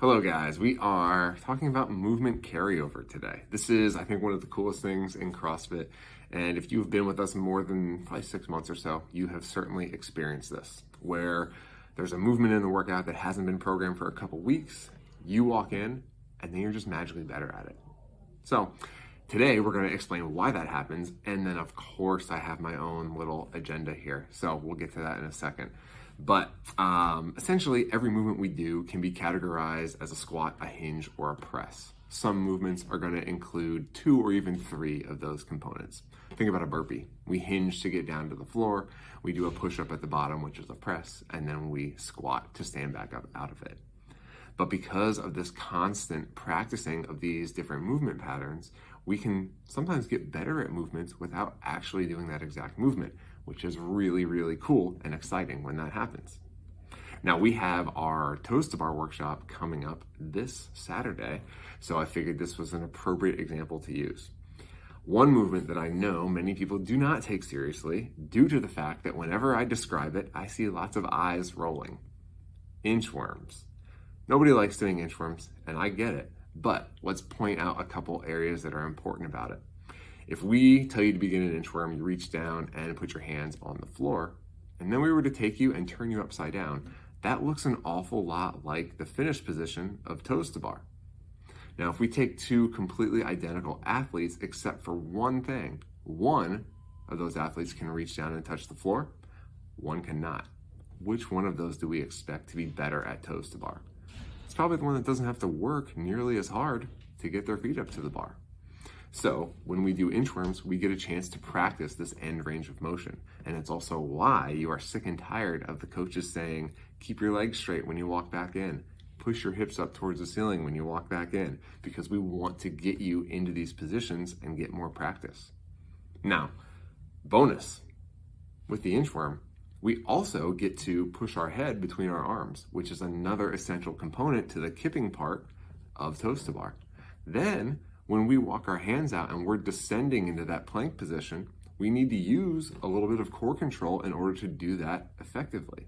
Hello guys, we are talking about movement carryover today. This is, I think, one of the coolest things in CrossFit. And if you've been with us more than probably 6 months or so, you have certainly experienced this, where there's a movement in the workout that hasn't been programmed for a couple weeks. You walk in and then you're just magically better at it. So today we're going to explain why that happens. And then of course I have my own little agenda here. So we'll get to that in a second. But essentially, every movement we do can be categorized as a squat, a hinge, or a press. Some movements are going to include 2 or even 3 of those components. Think about a burpee. We hinge to get down to the floor. We do a push-up at the bottom, which is a press, and then we squat to stand back up out of it. But because of this constant practicing of these different movement patterns, we can sometimes get better at movements without actually doing that exact movement, which is really, really cool and exciting when that happens. Now we have our Toes to Bar workshop coming up this Saturday, so I figured this was an appropriate example to use. One movement that I know many people do not take seriously due to the fact that whenever I describe it, I see lots of eyes rolling. Inchworms. Nobody likes doing inchworms, and I get it, but let's point out a couple areas that are important about it. If we tell you to begin an inchworm, you reach down and put your hands on the floor, and then we were to take you and turn you upside down, that looks an awful lot like the finish position of Toes to Bar. Now, if we take 2 completely identical athletes, except for one thing, one of those athletes can reach down and touch the floor, one cannot. Which one of those do we expect to be better at Toes to Bar? It's probably the one that doesn't have to work nearly as hard to get their feet up to the bar. So when we do inchworms, we get a chance to practice this end range of motion. And it's also why you are sick and tired of the coaches saying, keep your legs straight when you walk back in, push your hips up towards the ceiling when you walk back in, because we want to get you into these positions and get more practice. Now, bonus, with the inchworm, we also get to push our head between our arms, which is another essential component to the kipping part of Toes to Bar. Then, when we walk our hands out and we're descending into that plank position, we need to use a little bit of core control in order to do that effectively.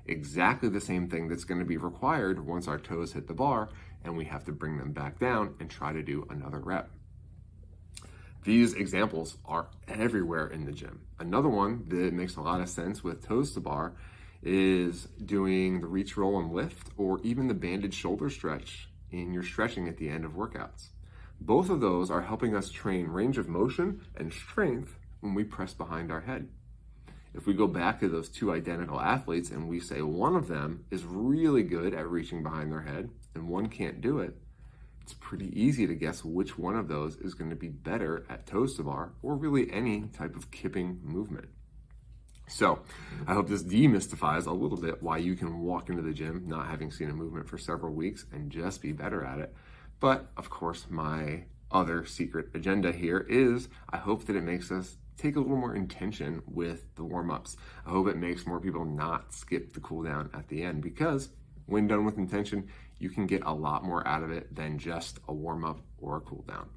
Exactly the same thing that's going to be required once our toes hit the bar and we have to bring them back down and try to do another rep. These examples are everywhere in the gym. Another one that makes a lot of sense with Toes to Bar is doing the reach, roll, and lift, or even the banded shoulder stretch in your stretching at the end of workouts. Both of those are helping us train range of motion and strength when we press behind our head. If we go back to those 2 identical athletes and we say one of them is really good at reaching behind their head and one can't do it, it's pretty easy to guess which one of those is going to be better at Toes to Bar or really any type of kipping movement. So I hope this demystifies a little bit why you can walk into the gym not having seen a movement for several weeks and just be better at it. But of course, my other secret agenda here is I hope that it makes us take a little more intention with the warm-ups. I hope it makes more people not skip the cool down at the end, because when done with intention, you can get a lot more out of it than just a warm-up or a cool down.